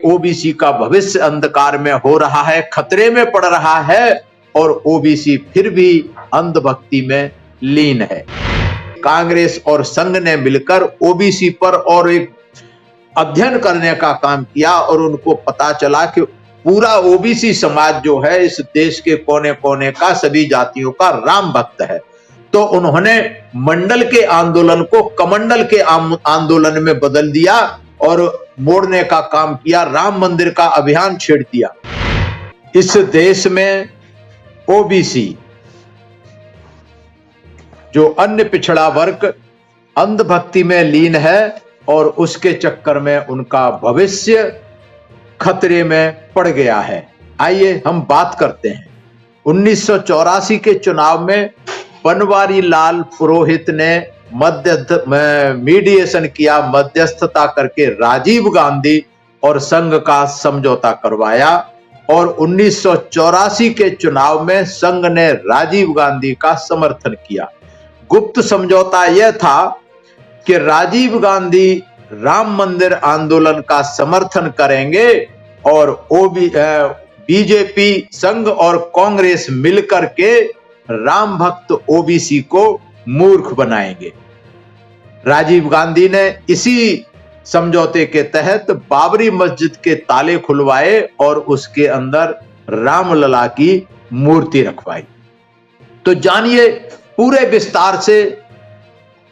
OBC का भविष्य अंधकार में हो रहा है, खतरे में पड़ रहा है और ओबीसी फिर भी अंधभक्ति में लीन है। कांग्रेस और संघ ने मिलकर ओबीसी पर और एक अध्ययन करने का काम किया और उनको पता चला कि पूरा ओबीसी समाज जो है इस देश के कोने कोने का, सभी जातियों का राम भक्त है। तो उन्होंने मंडल के आंदोलन को कमंडल के आंदोलन में बदल दिया और मोड़ने का काम किया, राम मंदिर का अभियान छेड़ दिया। इस देश में ओबीसी जो अन्य पिछड़ा वर्ग अंधभक्ति में लीन है और उसके चक्कर में उनका भविष्य खतरे में पड़ गया है। आइए हम बात करते हैं 1984 के चुनाव में बनवारी लाल पुरोहित ने मीडिएशन किया, मध्यस्थता करके राजीव गांधी और संघ का समझौता करवाया और 1984 के चुनाव में संघ ने राजीव गांधी का समर्थन किया। गुप्त समझौता यह था कि राजीव गांधी राम मंदिर आंदोलन का समर्थन करेंगे और बीजेपी, संघ और कांग्रेस मिलकर के राम भक्त ओबीसी को मूर्ख बनाएंगे। राजीव गांधी ने इसी समझौते के तहत बाबरी मस्जिद के ताले खुलवाए और उसके अंदर रामलला की मूर्ति रखवाई। तो जानिए पूरे विस्तार से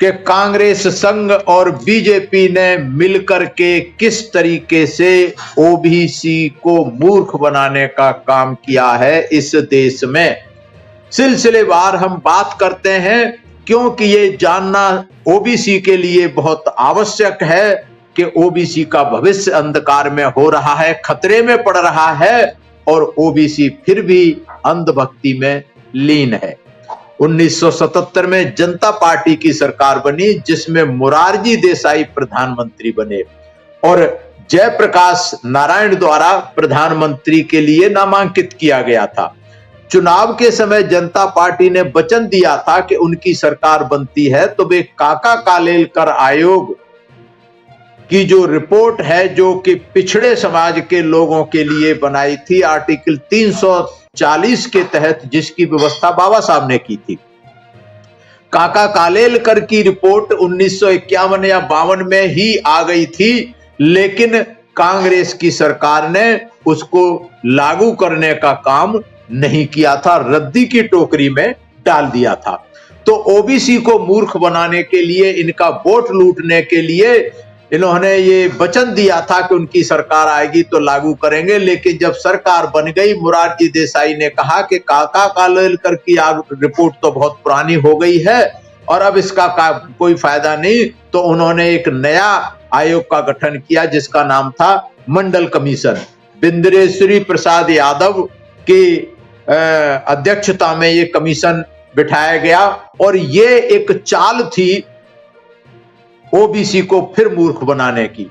कि कांग्रेस, संघ और बीजेपी ने मिलकर के किस तरीके से ओबीसी को मूर्ख बनाने का काम किया है इस देश में। सिलसिलेवार हम बात करते हैं क्योंकि ये जानना ओबीसी के लिए बहुत आवश्यक है कि ओबीसी का भविष्य अंधकार में हो रहा है, खतरे में पड़ रहा है और ओबीसी फिर भी अंधभक्ति में लीन है। 1977 में जनता पार्टी की सरकार बनी जिसमें मोरारजी देसाई प्रधानमंत्री बने और जयप्रकाश नारायण द्वारा प्रधानमंत्री के लिए नामांकित किया गया था। चुनाव के समय जनता पार्टी ने वचन दिया था कि उनकी सरकार बनती है तो वे काका कालेलकर आयोग की जो रिपोर्ट है, जो कि पिछड़े समाज के लोगों के लिए बनाई थी, आर्टिकल 340 के तहत जिसकी व्यवस्था बाबा साहब ने की थी। काका कालेलकर की रिपोर्ट 1951 या 52 में ही आ गई थी, लेकिन कांग्रेस की सरकार ने उसको लागू करने का काम नहीं किया था, रद्दी की टोकरी में डाल दिया था। तो ओबीसी को मूर्ख बनाने के लिए, इनका वोट लूटने के लिए इन्होंने ये वचन दिया था कि उनकी सरकार आएगी तो लागू करेंगे, लेकिन जब सरकार बन गई मोरारजी देसाई ने कहा कि काका कालेलकर की रिपोर्ट तो बहुत पुरानी हो गई है और अब इसका कोई फायदा नहीं, तो उन्होंने एक नया आयोग का गठन किया जिसका नाम था मंडल कमीशन। बिंद्रेश्वरी प्रसाद यादव की अध्यक्षता में ये कमीशन बिठाया गया और ये एक चाल थी ओबीसी को फिर मूर्ख बनाने की।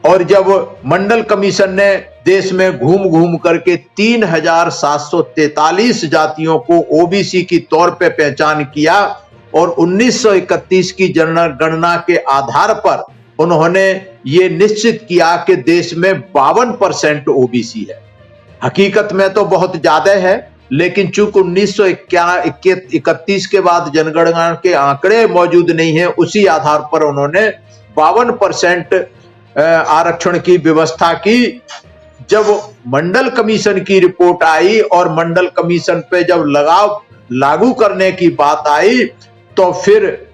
और जब मंडल कमीशन ने देश में घूम घूम करके 3743 जातियों को ओबीसी की तौर पे पहचान किया और 1931 की जनगणना के आधार पर उन्होंने ये निश्चित किया कि देश में 52% ओबीसी है। हकीकत में तो बहुत ज्यादा है, लेकिन चूंकि 1931 के बाद जनगणना के आंकड़े मौजूद नहीं है, उसी आधार पर उन्होंने 52% आरक्षण की व्यवस्था की। जब मंडल कमीशन की रिपोर्ट आई और मंडल कमीशन पे जब लागू करने की बात आई तो फिर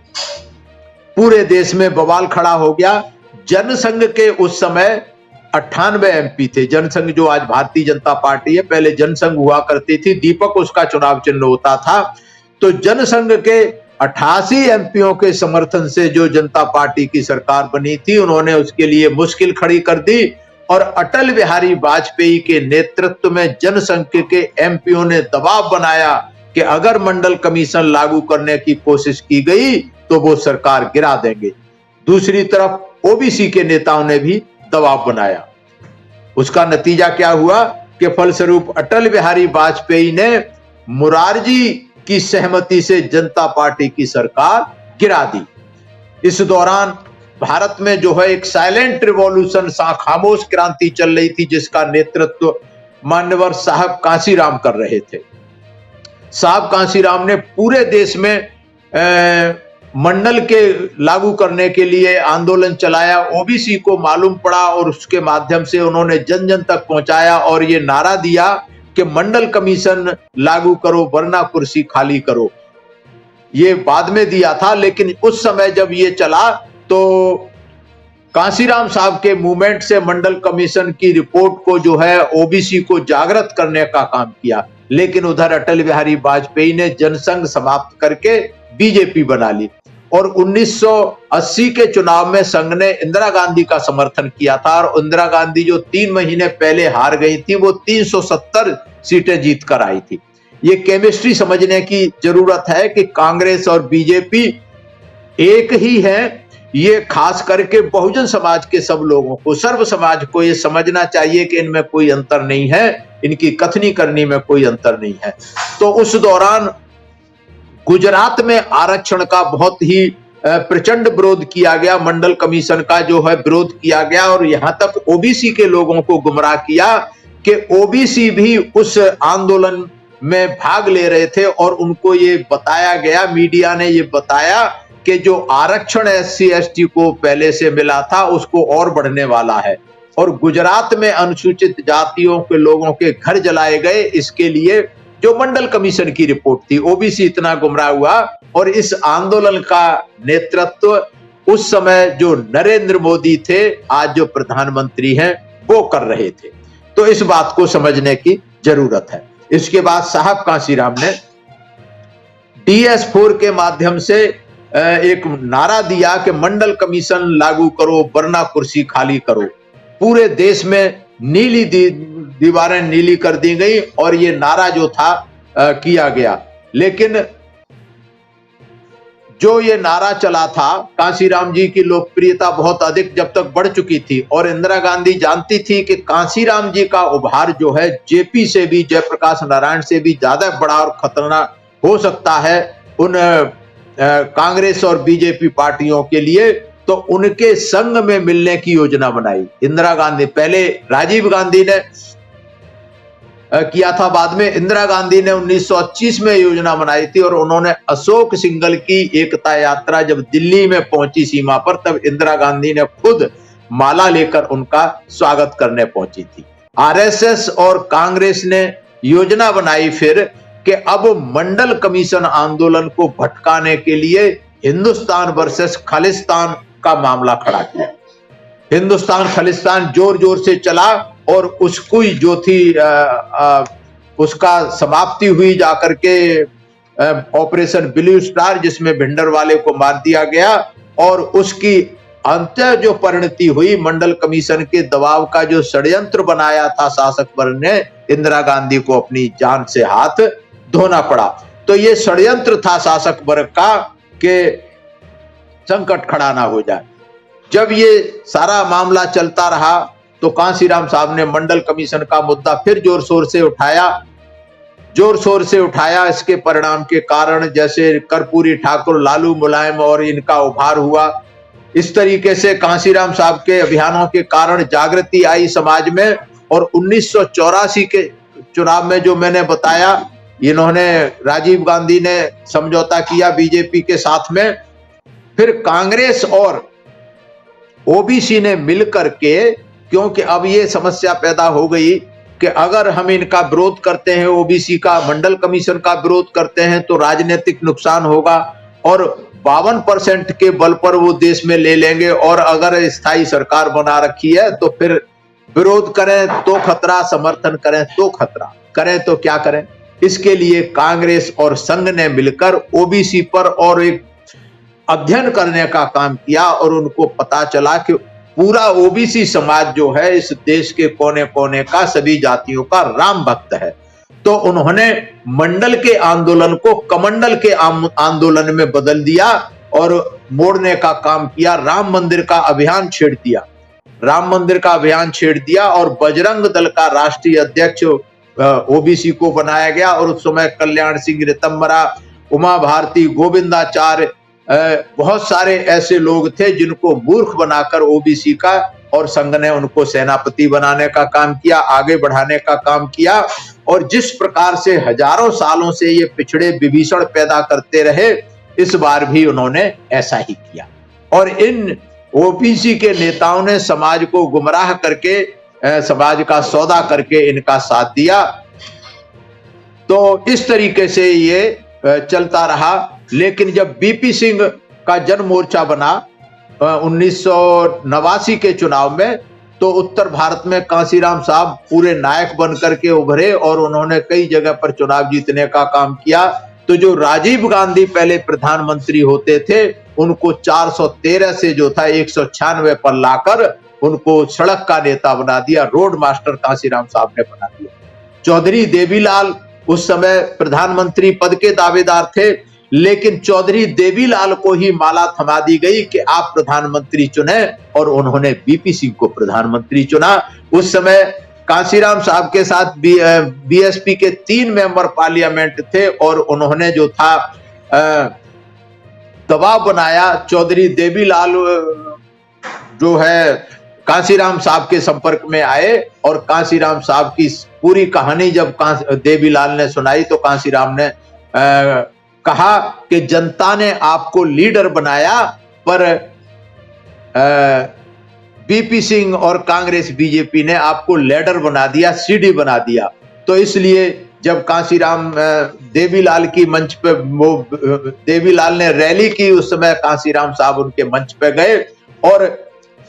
पूरे देश में बवाल खड़ा हो गया। जनसंघ के उस समय 98 एमपी थे। जनसंघ जो आज भारतीय जनता पार्टी है, पहले जनसंघ हुआ करती थी, दीपक उसका चुनाव चिन्ह होता था। तो जनसंघ के 88 एमपीओं के समर्थन से जो जनता पार्टी की सरकार बनी थी, उन्होंने उसके लिए मुश्किल खड़ी कर दी और अटल बिहारी वाजपेयी के नेतृत्व में जनसंघ के एमपीओ ने दबाव बनाया कि अगर मंडल कमीशन लागू करने की कोशिश की गई तो वो सरकार गिरा देंगे। दूसरी तरफ ओबीसी के नेताओं ने भी दबाव बनाया। उसका नतीजा क्या हुआ कि फलस्वरूप अटल बिहारी वाजपेयी ने मोरारजी की सहमति से जनता पार्टी की सरकार गिरा दी। इस दौरान भारत में जो है एक साइलेंट रिवॉल्यूशन, खामोश क्रांति चल रही थी, जिसका नेतृत्व मान्यवर साहब कांशीराम कर रहे थे। साहब कांशीराम ने पूरे देश में मंडल के लागू करने के लिए आंदोलन चलाया। ओबीसी को मालूम पड़ा और उसके माध्यम से उन्होंने जन जन तक पहुंचाया और ये नारा दिया कि मंडल कमीशन लागू करो वरना कुर्सी खाली करो। ये बाद में दिया था, लेकिन उस समय जब ये चला तो कांशीराम साहब के मूवमेंट से मंडल कमीशन की रिपोर्ट को जो है ओबीसी को जागृत करने का काम किया। लेकिन उधर अटल बिहारी वाजपेयी ने जनसंघ समाप्त करके बीजेपी बना ली और 1980 के चुनाव में संघ ने इंदिरा गांधी का समर्थन किया था और इंदिरा गांधी जो 3 महीने पहले हार गई थी वो 370 सीटें जीत कर आई थी। ये केमिस्ट्री समझने की जरूरत है कि कांग्रेस और बीजेपी एक ही है। ये खास करके बहुजन समाज के सब लोगों को, सर्व समाज को ये समझना चाहिए कि इनमें कोई अंतर नहीं है, इनकी कथनी करनी में कोई अंतर नहीं है। तो उस दौरान गुजरात में आरक्षण का बहुत ही प्रचंड विरोध किया गया, मंडल कमीशन का जो है विरोध किया गया और यहां तक ओबीसी के लोगों को गुमराह किया कि ओबीसी भी उस आंदोलन में भाग ले रहे थे और उनको ये बताया गया, मीडिया ने ये बताया कि जो आरक्षण एससी एसटी को पहले से मिला था उसको और बढ़ने वाला है और गुजरात में अनुसूचित जातियों के लोगों के घर जलाए गए। इसके लिए जो मंडल कमीशन की रिपोर्ट थी, ओबीसी इतना गुमराह हुआ और इस आंदोलन का नेतृत्व उस समय जो नरेंद्र मोदी थे, आज जो प्रधानमंत्री हैं, वो कर रहे थे। तो इस बात को समझने की जरूरत है। इसके बाद साहब कांशीराम ने DS4 के माध्यम से एक नारा दिया कि मंडल कमीशन लागू करो वरना कुर्सी खाली करो। पूरे देश में नीली दीवारें नीली कर दी गई और ये नारा जो था किया गया। लेकिन जो ये नारा चला था, कांशीराम जी की लोकप्रियता बहुत अधिक जब तक बढ़ चुकी थी और इंदिरा गांधी जानती थी कि कांशीराम जी का उभार जो है जेपी से भी, जयप्रकाश नारायण से भी ज्यादा बड़ा और खतरनाक हो सकता है उन कांग्रेस और बीजेपी पार्टियों के लिए, तो उनके संग में मिलने की योजना बनाई इंदिरा गांधी। पहले राजीव गांधी ने किया था, बाद में इंदिरा गांधी ने 1925 में योजना बनाई थी और उन्होंने अशोक सिंघल की एकता यात्रा जब दिल्ली में पहुंची सीमा पर, तब इंदिरा गांधी ने खुद माला लेकर उनका स्वागत करने पहुंची थी। आरएसएस और कांग्रेस ने योजना बनाई फिर कि अब मंडल कमीशन आंदोलन को भटकाने के लिए हिंदुस्तान वर्सेस खालिस्तान का मामला खड़ा किया। हिंदुस्तान खालिस्तान जोर जोर से चला और उसको जो थी उसका समाप्ति हुई जाकर के ऑपरेशन ब्लू स्टार, जिसमें भिंडरवाले को मार दिया गया और उसकी अंत जो परिणति हुई, मंडल कमीशन के दबाव का जो षड्यंत्र बनाया था शासक वर्ग ने, इंदिरा गांधी को अपनी जान से हाथ धोना पड़ा। तो ये षड्यंत्र था शासक वर्ग का कि संकट खड़ा ना हो जाए। जब ये सारा मामला चलता रहा तो कांशीराम साहब ने मंडल कमीशन का मुद्दा फिर जोर शोर से उठाया। इसके परिणाम के कारण जैसे कर्पूरी ठाकुर, लालू मुलायम और इनका उभार हुआ, इस तरीके से कांशीराम साहब के अभियानों के कारण जागृति आई समाज में। और 1984 के चुनाव में जो मैंने बताया, इन्होंने राजीव गांधी ने समझौता किया बीजेपी के साथ में, फिर कांग्रेस और ओबीसी ने मिलकर के, क्योंकि अब ये समस्या पैदा हो गई कि अगर हम इनका विरोध करते हैं, ओबीसी का मंडल कमीशन का विरोध करते हैं, तो राजनीतिक नुकसान होगा और 52% के बल पर वो देश में ले लेंगे और अगर स्थायी सरकार बना रखी है तो फिर विरोध करें तो खतरा, समर्थन करें तो खतरा, करें तो क्या करें। इसके लिए कांग्रेस और संघ ने मिलकर ओबीसी पर और एक अध्ययन करने का काम किया और उनको पता चला कि पूरा ओबीसी समाज जो है इस देश के कोने कोने का, सभी जातियों का राम भक्त है। तो उन्होंने मंडल के आंदोलन को कमंडल के आंदोलन में बदल दिया और मोड़ने का काम किया। राम मंदिर का अभियान छेड़ दिया और बजरंग दल का राष्ट्रीय अध्यक्ष ओबीसी को बनाया गया। और उस समय कल्याण सिंह रितंबरा, उमा भारती, गोविंदाचार्य, बहुत सारे ऐसे लोग थे जिनको मूर्ख बनाकर ओबीसी का, और संघ ने उनको सेनापति बनाने का काम किया, आगे बढ़ाने का काम किया। और जिस प्रकार से हजारों सालों से ये पिछड़े विभीषण पैदा करते रहे, इस बार भी उन्होंने ऐसा ही किया। और इन ओबीसी के नेताओं ने समाज को गुमराह करके, समाज का सौदा करके इनका साथ दिया। तो इस तरीके से ये चलता रहा। लेकिन जब बीपी सिंह का जन मोर्चा बना 1989 के चुनाव में, तो उत्तर भारत में कांसीराम साहब पूरे नायक बनकर के उभरे और उन्होंने कई जगह पर चुनाव जीतने का काम किया। तो जो राजीव गांधी पहले प्रधानमंत्री होते थे, उनको 413 से जो था 196 पर लाकर उनको सड़क का नेता बना दिया, रोड मास्टर कांसीराम साहब ने बना दिया। चौधरी देवीलाल उस समय प्रधानमंत्री पद के दावेदार थे, लेकिन चौधरी देवीलाल को ही माला थमा दी गई कि आप प्रधानमंत्री चुने, और उन्होंने बीपी सिंह को प्रधानमंत्री चुना। उस समय कांसीराम साहब के साथ बीएसपी के 3 मेंबर पार्लियामेंट थे, और उन्होंने जो था दबाव बनाया। चौधरी देवीलाल जो है कांसीराम साहब के संपर्क में आए, और कांसीराम साहब की पूरी कहानी जब देवीलाल ने सुनाई, तो कांसीराम ने कहा कि जनता ने आपको लीडर बनाया, पर बीपी सिंह और कांग्रेस बीजेपी ने आपको लीडर बना दिया, सीडी बना दिया। तो इसलिए जब कांसीराम देवीलाल की मंच पे, वो देवीलाल ने रैली की, उस समय कांसीराम साहब उनके मंच पे गए, और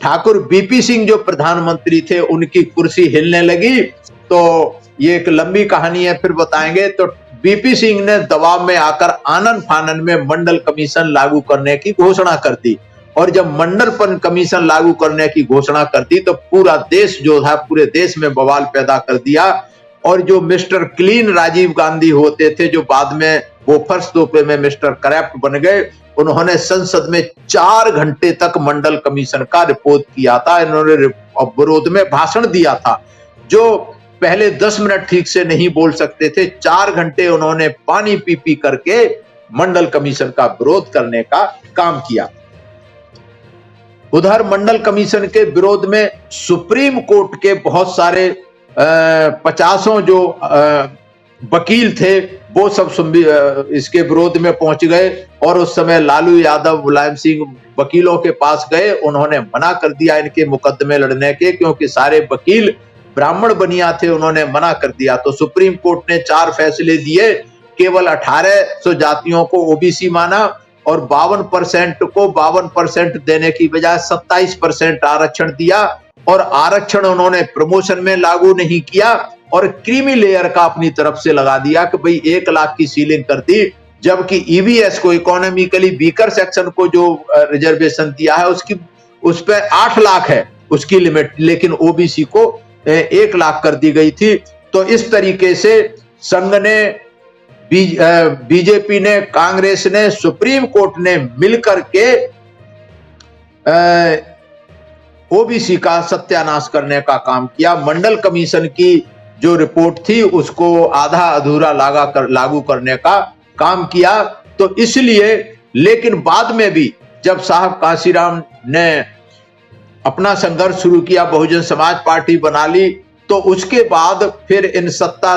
ठाकुर बीपी सिंह जो प्रधानमंत्री थे, उनकी कुर्सी हिलने लगी। तो ये एक लंबी कहानी है, फिर बताएंगे। तो बीपी सिंह ने दबाव में आकर आनन फानन में मंडल कमीशन लागू करने की घोषणा कर दी, और जब मंडल कमीशन लागू करने की घोषणा कर दी, तो पूरा देश जो था, पूरे देश में बवाल पैदा कर दिया। और जो मिस्टर क्लीन राजीव गांधी होते थे, जो बाद में वो फर्श तोपे में मिस्टर करप्ट बन गए, उन्होंने संसद में 4 घंटे तक मंडल कमीशन का रिपोर्ट किया था। इन्होंने विरोध में भाषण दिया था। जो पहले 10 मिनट ठीक से नहीं बोल सकते थे, 4 घंटे उन्होंने पानी पी पी करके मंडल कमीशन का विरोध करने का काम किया। उधर मंडल कमीशन के विरोध में सुप्रीम कोर्ट के बहुत सारे 50 जो वकील थे, वो सब इसके विरोध में पहुंच गए। और उस समय लालू यादव, मुलायम सिंह वकीलों के पास गए, उन्होंने मना कर दिया इनके मुकदमे लड़ने के, क्योंकि सारे वकील ब्राह्मण बनिया थे, उन्होंने मना कर दिया। तो सुप्रीम कोर्ट ने 4 फैसले दिए। केवल 1800 जातियों को ओबीसी माना, और 52% को 52% देने की बजाय 27% आरक्षण दिया। और आरक्षण उन्होंने प्रमोशन में लागू नहीं किया, और क्रीमी लेयर का अपनी तरफ से लगा दिया कि भाई 1 लाख की सीलिंग कर दी, जबकि ईवीएस को, इकोनॉमिकली वीकर सेक्शन को जो रिजर्वेशन दिया है, उसकी उस पे 8 लाख है उसकी लिमिट, लेकिन ओबीसी को 1 लाख कर दी गई थी। तो इस तरीके से संघ ने, बीजेपी ने, कांग्रेस ने, सुप्रीम कोर्ट ने मिलकर के ओबीसी का सत्यानाश करने का काम किया। मंडल कमीशन की जो रिपोर्ट थी, उसको आधा अधूरा लागू करने का काम किया। तो इसलिए, लेकिन बाद में भी जब साहब कांसीराम ने अपना संघर्ष शुरू किया, बहुजन समाज पार्टी बना ली, तो उसके बाद फिर इन सत्ता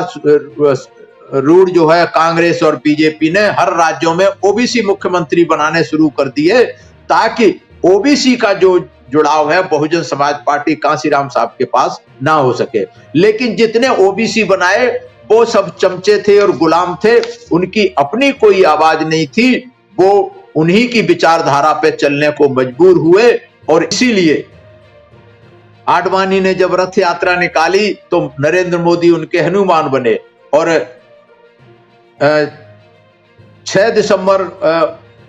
रूढ़ जो है कांग्रेस और बीजेपी ने हर राज्यों में ओबीसी मुख्यमंत्री बनाने शुरू कर दिए, ताकि ओबीसी का जो जुड़ाव है बहुजन समाज पार्टी कांसीराम साहब के पास ना हो सके। लेकिन जितने ओबीसी बनाए, वो सब चमचे थे और गुलाम थे, उनकी अपनी कोई आवाज नहीं थी। वो उन्हीं की विचारधारा पे चलने को मजबूर हुए। और इसीलिए आडवाणी ने जब रथ यात्रा निकाली, तो नरेंद्र मोदी उनके हनुमान बने। और 6 दिसंबर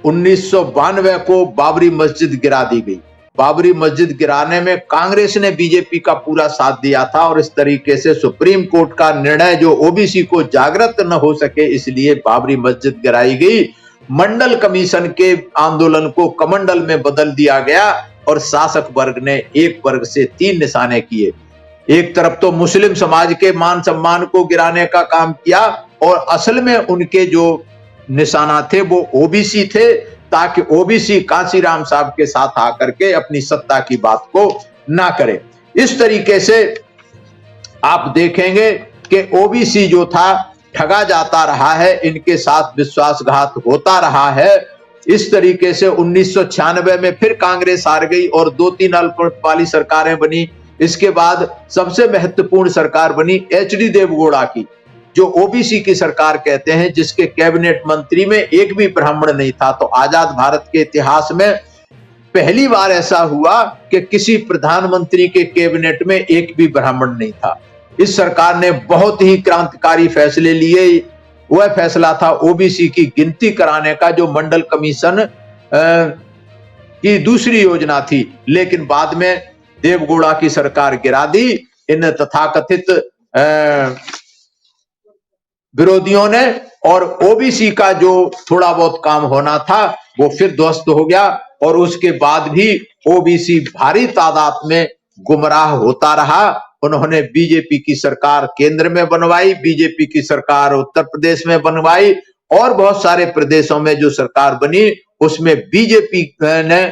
1992 को बाबरी मस्जिद गिरा दी गई। बाबरी मस्जिद गिराने में कांग्रेस ने बीजेपी का पूरा साथ दिया था, और इस तरीके से सुप्रीम कोर्ट का निर्णय जो ओबीसी को जागृत न हो सके, इसलिए बाबरी मस्जिद गिराई गई। मंडल कमीशन के आंदोलन को कमंडल में बदल दिया गया, और शासक वर्ग ने एक वर्ग से 3 निशाने किए। एक तरफ तो मुस्लिम समाज के मान सम्मान को गिराने का काम किया, और असल में उनके जो निशाना थे वो ओबीसी थे, ताकि ओबीसी कांसीराम साहब के साथ आकर के अपनी सत्ता की बात को ना करे। इस तरीके से आप देखेंगे कि ओबीसी जो था ठगा जाता रहा है, इनके साथ विश्वासघात होता रहा है। इस तरीके से 1996 में फिर कांग्रेस हार गई और 2-3 अल्पमत वाली सरकारें बनी। इसके बाद सबसे महत्वपूर्ण सरकार बनी एचडी देवगौड़ा की, जो ओबीसी की सरकार कहते हैं, जिसके कैबिनेट मंत्री में एक भी ब्राह्मण नहीं था। तो आजाद भारत के इतिहास में पहली बार ऐसा हुआ कि किसी प्रधानमंत्री के कैबिनेट में एक भी ब्राह्मण नहीं था। इस सरकार ने बहुत ही क्रांतिकारी फैसले लिए। वह फैसला था ओबीसी की गिनती कराने का, जो मंडल कमीशन की दूसरी योजना थी, लेकिन बाद में देवगौड़ा की सरकार गिरा दी इन तथाकथित विरोधियों ने, और ओबीसी का जो थोड़ा बहुत काम होना था वो फिर ध्वस्त हो गया। और उसके बाद भी ओबीसी भारी तादाद में गुमराह होता रहा। उन्होंने बीजेपी की सरकार केंद्र में बनवाई, बीजेपी की सरकार उत्तर प्रदेश में बनवाई, और बहुत सारे प्रदेशों में जो सरकार बनी उसमें बीजेपी ने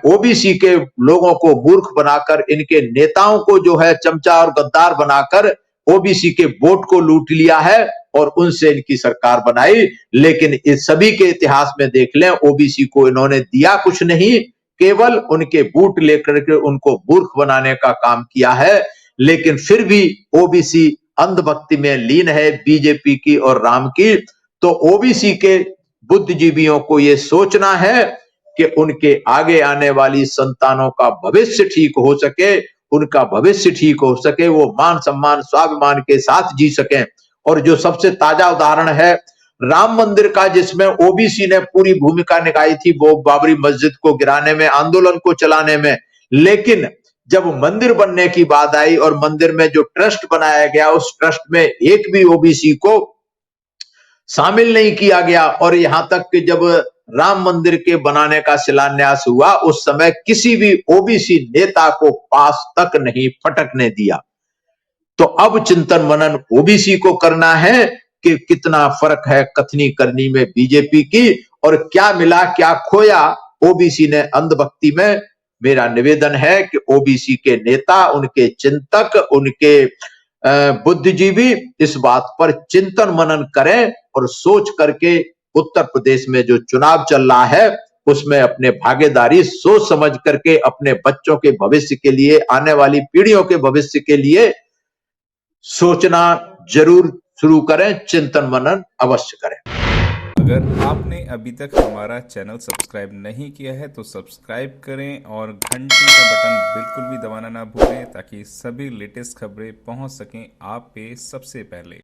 ओबीसी के लोगों को मूर्ख बनाकर, इनके नेताओं को जो है चमचा और गद्दार बनाकर ओबीसी के वोट को लूट लिया है और उनसे इनकी सरकार बनाई। लेकिन इस सभी के इतिहास में देख लें, ओबीसी को इन्होंने दिया कुछ नहीं, केवल उनके वोट लेकर के उनको मूर्ख बनाने का काम किया है। लेकिन फिर भी ओबीसी अंधभक्ति में लीन है बीजेपी की और राम की। तो ओबीसी के बुद्धिजीवियों को यह सोचना है कि उनके आगे आने वाली संतानों का भविष्य ठीक हो सके, उनका भविष्य ठीक हो सके, वो मान सम्मान स्वाभिमान के साथ जी सकें। और जो सबसे ताजा उदाहरण है राम मंदिर का, जिसमें ओबीसी ने पूरी भूमिका निभाई थी, वो बाबरी मस्जिद को गिराने में, आंदोलन को चलाने में। लेकिन जब मंदिर बनने की बात आई और मंदिर में जो ट्रस्ट बनाया गया, उस ट्रस्ट में एक भी ओबीसी को शामिल नहीं किया गया। और यहां तक कि जब राम मंदिर के बनाने का शिलान्यास हुआ, उस समय किसी भी ओबीसी नेता को पास तक नहीं फटकने दिया। तो अब चिंतन मनन ओबीसी को करना है कि कितना फर्क है कथनी करनी में बीजेपी की, और क्या मिला क्या खोया ओबीसी ने अंधभक्ति में। मेरा निवेदन है कि ओबीसी के नेता, उनके चिंतक, उनके बुद्धिजीवी इस बात पर चिंतन मनन करें और सोच करके उत्तर प्रदेश में जो चुनाव चल रहा है उसमें अपने भागीदारी सोच समझ करके अपने बच्चों के भविष्य के लिए, आने वाली पीढ़ियों के भविष्य के लिए सोचना जरूर शुरू करें, चिंतन मनन अवश्य करें। अगर आपने अभी तक हमारा चैनल सब्सक्राइब नहीं किया है तो सब्सक्राइब करें और घंटी का बटन बिल्कुल भी दबाना ना भूलें, ताकि सभी लेटेस्ट खबरें पहुंच सकें आप पे सबसे पहले।